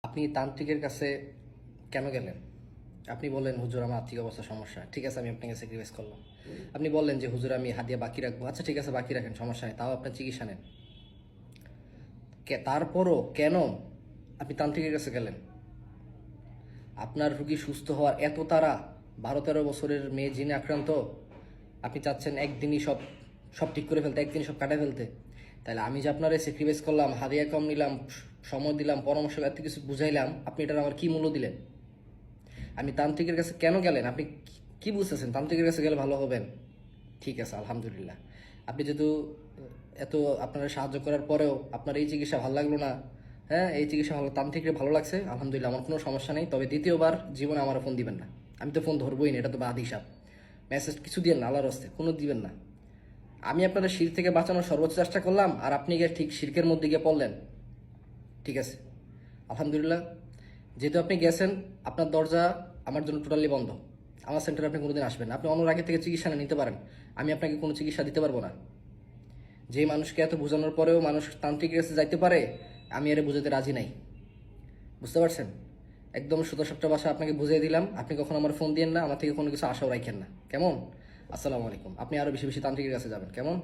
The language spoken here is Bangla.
আপনি তান্ত্রিকের কাছে কেন গেলেন? আপনি বললেন, হুজুর আমার আর্থিক অবস্থা সমস্যা। ঠিক আছে, আমি আপনাকে স্যাক্রিফাইস করলাম। আপনি বললেন যে হুজুর আমি হাদিয়া বাকি রাখবো। আচ্ছা ঠিক আছে, বাকি রাখেন, সমস্যা নেই, তাও আপনার চিকিৎসা নেন। তারপরও কেন আপনি তান্ত্রিকের কাছে গেলেন? আপনার রুগী সুস্থ হওয়ার এত তাড়া, 12-13 বছরের মেয়ে জিনে আক্রান্ত, আপনি চাচ্ছেন একদিনই সব সব ঠিক করে ফেলতে, একদিনই সব কাটায় ফেলতে। তাহলে আমি যে আপনার স্যাক্রিফাইস করলাম, হাদিয়া কম নিলাম, সময় দিলাম, পরামর্শ এত কিছু বুঝাইলাম, আপনি এটার আমার কি মূল্য দিলেন? আপনি তান্ত্রিকের কাছে কেন গেলেন? আপনি কি বুঝতেছেন তান্ত্রিকের কাছে গেলে ভালো হবেন? ঠিক আছে, আলহামদুলিল্লাহ। আপনি যেহেতু এত আপনারা সাহায্য করার পরেও আপনার এই চিকিৎসা ভালো লাগলো না, হ্যাঁ এই চিকিৎসা ভালো, তান্ত্রিকের ভালো লাগছে, আলহামদুলিল্লাহ, আমার কোনো সমস্যা নেই। তবে দ্বিতীয়বার জীবনে আমার ফোন দিবেন না। আমি তো ফোন ধরবই না, এটা তো বাদ হিসাব। মেসেজ কিছু দিবেন না, আল্লাহর হস্তে কোনো দিবেন না। আমি আপনাদের শির থেকে বাঁচানোর সর্বোচ্চ চেষ্টা করলাম, আর আপনি গিয়ে ঠিক শিরকের মধ্যে গিয়ে পড়লেন। ঠিক আছে, আলহামদুলিল্লাহ। যেহেতু আপনি গেছেন, আপনার দরজা আমার জন্য টোটালি বন্ধ। আমার সেন্টারে আপনি কোনোদিন আসবেন না। আপনি অন্য আগে থেকে চিকিৎসা নিতে পারেন, আমি আপনাকে কোনো চিকিৎসা দিতে পারবো না। যে মানুষকে এত বোঝানোর পরেও মানুষ তান্ত্রিকের কাছে যাইতে পারে, আমি এর বুঝাতে রাজি নাই। বুঝতে পারছেন? একদম সোজা সাপটা ভাষা আপনাকে বুঝিয়ে দিলাম। আপনি কখনো আমার ফোন দিয়েন না, আমার থেকে কোনো কিছু আশাও রাখেন না, কেমন? আসসালামু আলাইকুম। আপনি আরও বেশি বেশি তান্ত্রিকের কাছে যাবেন, কেমন?